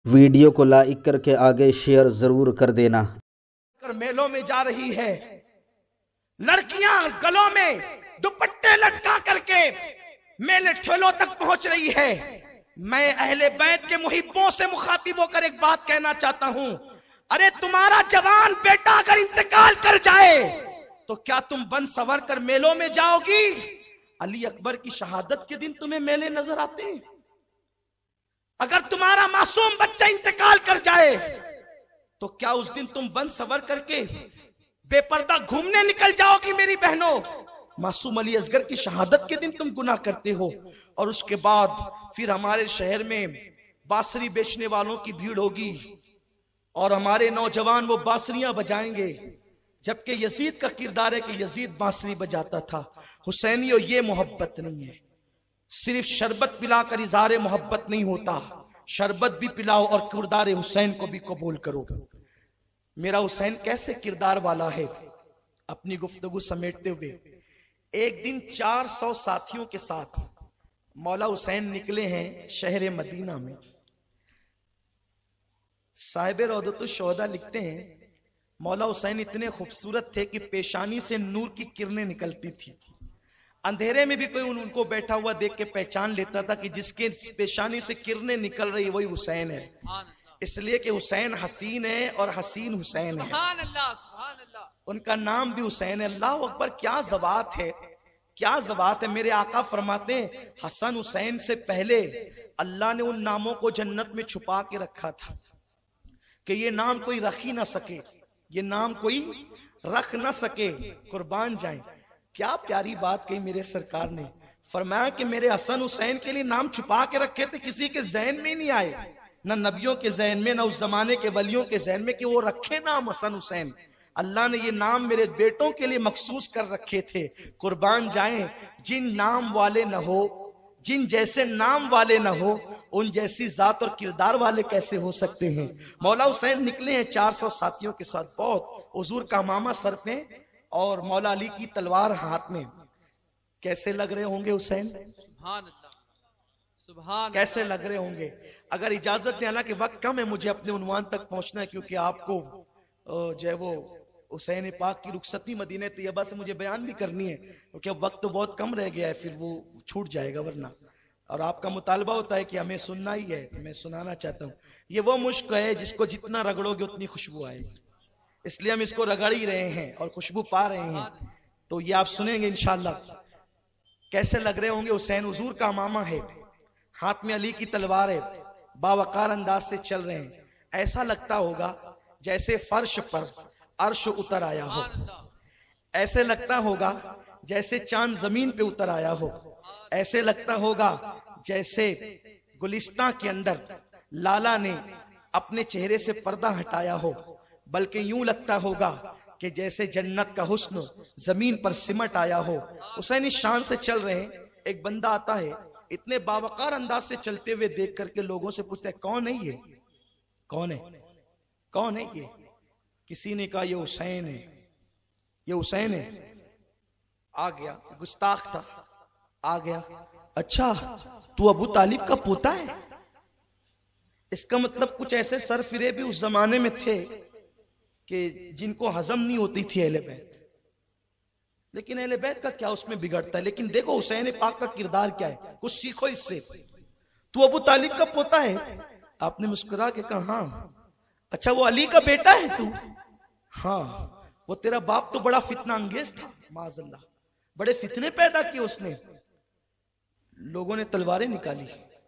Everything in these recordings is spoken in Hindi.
वीडियो को लाइक करके आगे शेयर जरूर कर देना। मेलों में जा रही है, लड़कियां गलों में दुपट्टे लटका करके मेले ठेलों तक पहुंच रही है। मैं अहले बैत के मुहिब्बों से मुखातिब होकर एक बात कहना चाहता हूं, अरे तुम्हारा जवान बेटा अगर इंतकाल कर जाए तो क्या तुम बन सवर कर मेलों में जाओगी? अली अकबर की शहादत के दिन तुम्हें मेले नजर आते हैं? अगर तुम्हारा मासूम बच्चा इंतकाल कर जाए तो क्या उस दिन तुम बन सवर करके बेपर्दा घूमने निकल जाओगी? मेरी बहनों, मासूम अली असगर की शहादत के दिन तुम गुनाह करते हो और उसके बाद फिर हमारे शहर में बांसुरी बेचने वालों की भीड़ होगी और हमारे नौजवान वो बांसुरियां बजाएंगे, जबकि यजीद का किरदार है कि यजीद बांसुरी बजाता था। हुसैनियों, ये मोहब्बत नहीं है। सिर्फ शरबत पिलाकर इज़हार मोहब्बत नहीं होता, शरबत भी पिलाओ और किरदार हुसैन को भी कबूल करो। मेरा हुसैन कैसे किरदार वाला है? अपनी गुफ्तगू समेटते हुए, एक दिन 400 साथियों के साथ मौला हुसैन निकले हैं शहर मदीना में। साहिब रौदतुश शोहदा लिखते हैं, मौला हुसैन इतने खूबसूरत थे कि पेशानी से नूर की किरणें निकलती थी। अंधेरे में भी कोई उनको बैठा हुआ देख के पहचान लेता था कि जिसके पेशानी से किरणें निकल रही वही हुसैन है, इसलिए कि हुसैन हसीन है और हसीन हुसैन है। उनका नाम भी हुसैन है। अल्लाह अकबर, क्या ज़बात है, क्या ज़बात है। मेरे आका फरमाते हैं, हसन हुसैन से पहले अल्लाह ने उन नामों को जन्नत में छुपा के रखा था कि ये नाम कोई रख ही ना सके, ये नाम कोई रख ना सके, कुर्बान जाए। क्या प्यारी बात कही मेरे सरकार ने। फरमाया कि मेरे हसन हुसैन के लिए नाम छुपा के रखे थे, किसी के जहन में नहीं आए, ना नबियों के जहन में, ना उस जमाने के वलियों के जहन में कि वो रखे नाम हसन हुसैन। अल्लाह ने ये नाम मेरे बेटों के लिए मखसूस कर रखे थे। कुर्बान जाएं, जिन नाम वाले न हो, जिन जैसे नाम वाले न हो, उन जैसी जात और किरदार वाले कैसे हो सकते हैं। मौला हुसैन निकले हैं 400 साथियों के साथ। बहुत हुजूर का मामा सर पे और मौला अली की तलवार हाथ में। कैसे लग रहे होंगे हुसैन? सुभान अल्लाह, सुभान कैसे लग रहे होंगे? अगर इजाजत दें, हालांकि वक्त कम है, मुझे अपने उन्वान तक पहुंचना है, क्योंकि आपको जो है वो हुसैन पाक की रुखसती मदीने तैयबा से मुझे बयान भी करनी है, क्योंकि अब वक्त तो बहुत कम रह गया है, फिर वो छूट जाएगा वरना। और आपका मुतालबा होता है कि हमें सुनना ही है, तो मैं सुनाना चाहता हूँ। ये वो मुश्क है जिसको जितना रगड़ोगे उतनी खुशबू आएगी, इसलिए हम इसको रगड़ ही रहे हैं और खुशबू पा रहे हैं। तो ये आप सुनेंगे इंशाल्लाह। कैसे लग रहे होंगे हुसैन? हुजूर का मामा है, हाथ में अली की तलवार है, बावकार अंदाज से चल रहे हैं। ऐसा लगता होगा जैसे फर्श पर अर्श उतर आया हो, ऐसे लगता होगा जैसे चांद जमीन पे उतर आया हो, ऐसे लगता होगा जैसे गुलिस्तां के अंदर लाला ने अपने चेहरे से पर्दा हटाया हो, बल्कि यूं लगता होगा कि जैसे जन्नत का हुस्न जमीन पर सिमट आया हो। हुसैनी शान से चल रहे हैं। एक बंदा आता है, इतने बावकार अंदाज से चलते हुए देख करके लोगों से पूछता है, कौन है ये? कौन है? कौन है ये? किसी ने कहा ये हुसैन है, ये हुसैन है। आ गया, गुस्ताख था, आ गया। अच्छा, तू अबू तालिब का पोता है? इसका मतलब कुछ ऐसे सरफिरे भी उस जमाने में थे कि जिनको हजम नहीं होती थी अहले बैत। लेकिन अहले बैत का क्या उसमें बिगड़ता है? लेकिन देखो हुसैन पाक का किरदार क्या है, कुछ सीखो इससे। तू अबू तालिब का पोता है? आपने मुस्कुरा के कहा हाँ। अच्छा, वो अली का बेटा है तू? हाँ। वो तेरा बाप तो बड़ा फितना अंगेज था, माज़अल्लाह, बड़े फितने पैदा किए उसने। लोगों ने तलवारें निकाली,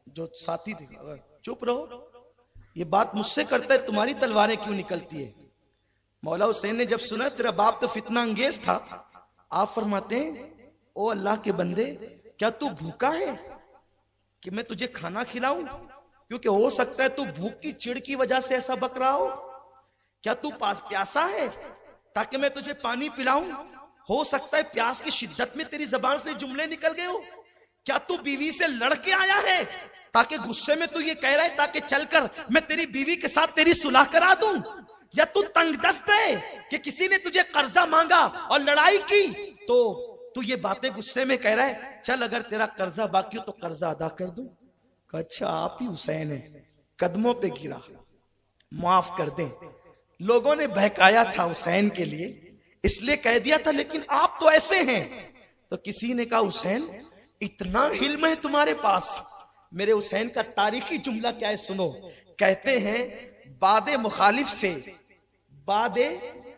जो साथी थे। चुप रहो, ये बात मुझसे करता है, तुम्हारी तलवारें क्यों निकलती है? मौला हुसैन ने जब सुना तेरा बाप तो फितना अंगेज था, आप फरमाते हैं, ओ अल्लाह के बंदे, क्या तू भूखा है कि मैं तुझे खाना खिलाऊं? क्योंकि हो सकता है तू भूख की चिढ़ की वजह से ऐसा बक रहा हो। क्या तू प्यासा है ताकि मैं तुझे पानी पिलाऊं? हो सकता है प्यास की शिद्दत में तेरी जबान से जुमले निकल गए हो। क्या तू बीवी से लड़के आया है ताकि गुस्से में तू ये कह रहा है ताकि चलकर मैं तेरी बीवी के साथ तेरी सुलह करा दूं? या तू तंगदस्त है कि किसी ने तुझे कर्जा मांगा और लड़ाई की तो तू ये बातें गुस्से में कह रहा है, चल अगर तेरा कर्जा बाकी हो तो कर्जा अदा कर दूं? अच्छा, आप ही हुसैन है। कदमों पे गिरा, माफ कर दें। लोगों ने बहकाया था हुसैन के लिए, इसलिए कह दिया था, लेकिन आप तो ऐसे हैं। तो किसी ने कहा हुसैन इतना हिल्म है तुम्हारे पास। मेरे हुसैन का तारीखी जुमला क्या है सुनो। कहते हैं बादे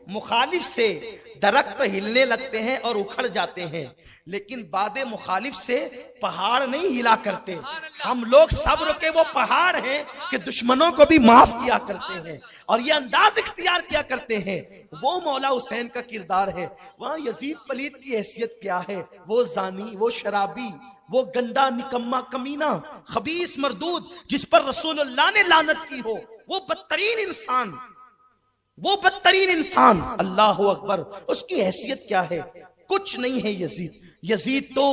मुखालिफ से दरख्त हिलने लगते हैं और उखड़ जाते हैं, लेकिन बादे मुखालिफ से पहाड़ नहीं हिला करते। हम लोग सब्र के वो पहाड़ हैं कि दुश्मनों को भी माफ किया करते हैं और ये अंदाज इख्तियार किया करते हैं। वो मौला हुसैन का किरदार है। वहां यजीद पलीद की हैसियत क्या है? वो जानी, वो शराबी, वो गंदा निकम्मा कमीना खबीस मरदूद जिस पर रसूलुल्लाह ने लानत की हो, वो बदतरीन इंसान, अल्लाह अकबर, उसकी हैसियत क्या है? कुछ नहीं है। यजीद तो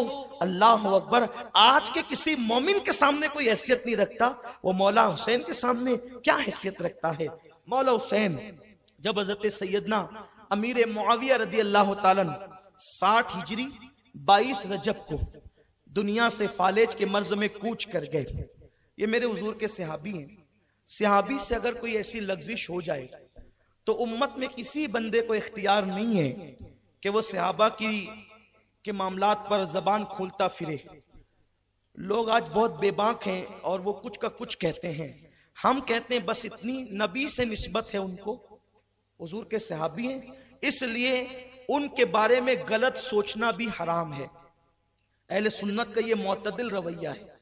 अल्लाह अकबर आज के किसी मोमिन के सामने कोई हैसियत नहीं रखता, वो मौला हुसैन के सामने क्या हैसियत रखता है। मौला हुसैन जब हजरत सैयदना अमीर मुआविया रदी अल्लाह ताला 60 हिजरी 22 रजब को दुनिया से फालेज के मर्ज में कूच कर गए। ये मेरे हुजूर के सहाबी हैं। सहाबी से अगर कोई ऐसी लग्जिश हो जाए तो उम्मत में किसी बंदे को इख्तियार नहीं है कि वो सहाबा के मामलात पर जबान खोलता फिरे। लोग आज बहुत बेबाक हैं और वो कुछ का कुछ कहते हैं। हम कहते हैं बस इतनी नबी से निस्बत है उनको, हुजूर के सहाबी हैं, इसलिए उनके बारे में गलत सोचना भी हराम है। अहले सुन्नत का ये मुअतदिल रवैया है,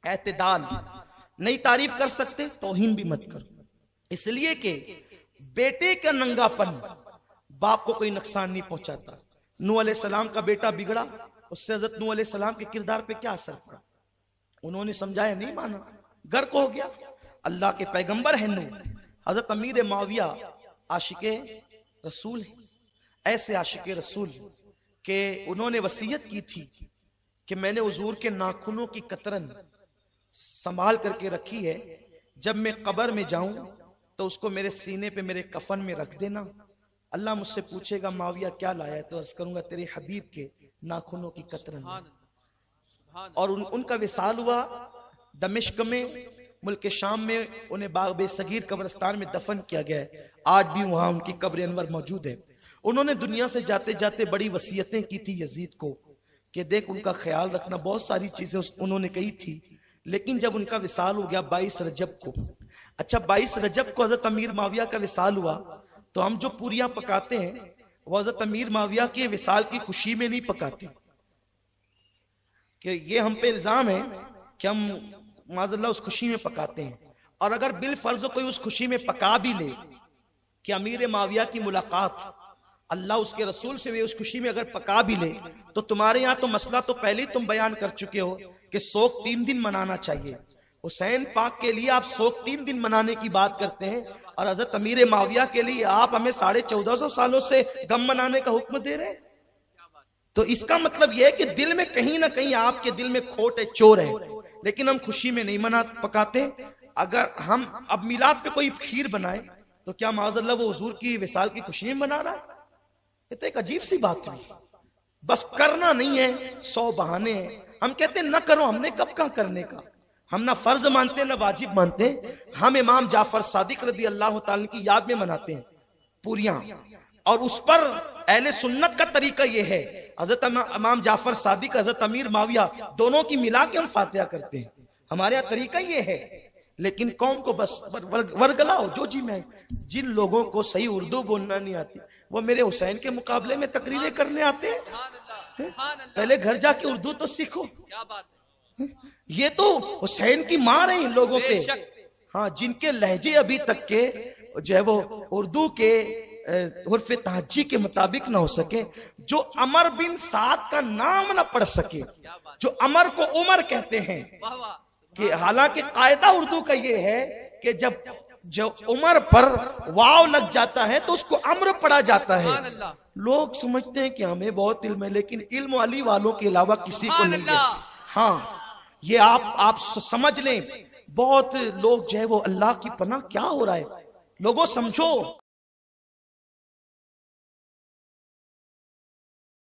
एतदाल। नहीं तारीफ कर सकते, तौहीन भी मत करो, इसलिए कि बेटे का नंगापन बाप को कोई नुकसान नहीं पहुंचाता। नूह अलैहिस्सलाम का बेटा बिगड़ा, उससे हजरत नूह अलैहिस्सलाम के किरदार पे क्या असर पड़ा? उन्होंने समझाया, नहीं माना, गर्क हो गया। अल्लाह के पैगंबर है नूह। हजरत अमीर मुआविया आशिके रसूल है, ऐसे आशिके रसूल के उन्होंने वसीयत की थी कि मैंने हुजूर के नाखूनों की कतरन संभाल करके रखी है, जब मैं कब्र में जाऊं तो उसको मेरे सीने पे मेरे कफन में रख देना। अल्लाह मुझसे पूछेगा मुआविया क्या लाया है, तो अर्ज करूंगा तेरे हबीब के नाखूनों की कतरन। और उनका विसाल हुआ दमिश्क में, मुल्क शाम में। उन्हें बाग़ सगीर कब्रिस्तान में दफन किया गया है। आज भी वहां उनकी कब्र अनवर मौजूद है। उन्होंने दुनिया से जाते जाते बड़ी वसीयतें की थी यजीद को कि देख उनका ख्याल रखना, बहुत सारी चीजें उन्होंने कही थी। लेकिन जब उनका विसाल हो गया 22 रजब को, अच्छा 22 रजब को हजरत अमीर मुआविया का विसाल हुआ, तो हम जो पूरियां पकाते हैं वो हजरत अमीर मुआविया के विसाल की खुशी में नहीं पकाते, कि ये हम पे इल्जाम है कि हम माज़अल्लाह उस खुशी में पकाते हैं। और अगर बिल फर्ज कोई उस खुशी में पका भी ले कि अमीर मुआविया की मुलाकात अल्लाह उसके रसूल से, वे उस खुशी में अगर पका भी ले, तो तुम्हारे यहाँ तो मसला तो पहले ही तुम बयान कर चुके हो कि शोक 3 दिन मनाना चाहिए। हुसैन पाक के लिए आप शोक 3 दिन मनाने की बात करते हैं, और हजरत अमीर मुआविया के लिए आप हमें 1450 सालों से गम मनाने का हुक्म दे रहे हैं। तो इसका मतलब यह है कि दिल में कहीं ना कहीं आपके दिल में खोट है, चोर है। लेकिन हम खुशी में नहीं पकाते। अगर हम अब मिलाद पे कोई खीर बनाए तो क्या माज़अल्लाह वो हुजूर की विसाल की खुशी में बना रहा है? ये तो एक अजीब सी बात हुई। बस करना नहीं है, 100 बहाने हैं। हम कहते हैं ना करो, हमने कब कहा करने का? हम ना फर्ज मानते ना वाजिब मानते। हम इमाम जाफर सादिक रदी अल्लाह ताला की याद में मनाते हैं पूरियां, और उस पर अहले सुन्नत का तरीका यह है, हजरत इमाम जाफर सादिक, हजरत अमीर मुआविया दोनों की मिला के हम फातिहा करते हैं। हमारे यहाँ तरीका यह है। लेकिन कौम को बस वर्गलाओ जो जी में। जिन लोगों को सही उर्दू बोलना नहीं आती वो मेरे हुसैन के मुकाबले में तकरीरें करने आते हैं। पहले घर जाके उर्दू तो सीखो। ये तो हुसैन की मार है इन लोगों पे। हाँ, जिनके लहजे अभी तक के जो है वो उर्दू के उर्फ तहज्जी के मुताबिक ना हो सके, जो अमर बिन साद का नाम ना पढ़ सके, जो अमर को उमर कहते हैं, कि हालांकि कायदा उर्दू का ये है कि जब उमर पर वाव लग जाता है तो उसको अम्र पढ़ा जाता है। लोग समझते हैं कि हमें बहुत इल्म है, लेकिन इल्म अली वालों के अलावा किसी को नहीं है। हाँ, ये आप समझ लें। बहुत लोग जो है वो अल्लाह की पनाह क्या हो रहा है, लोगों समझो।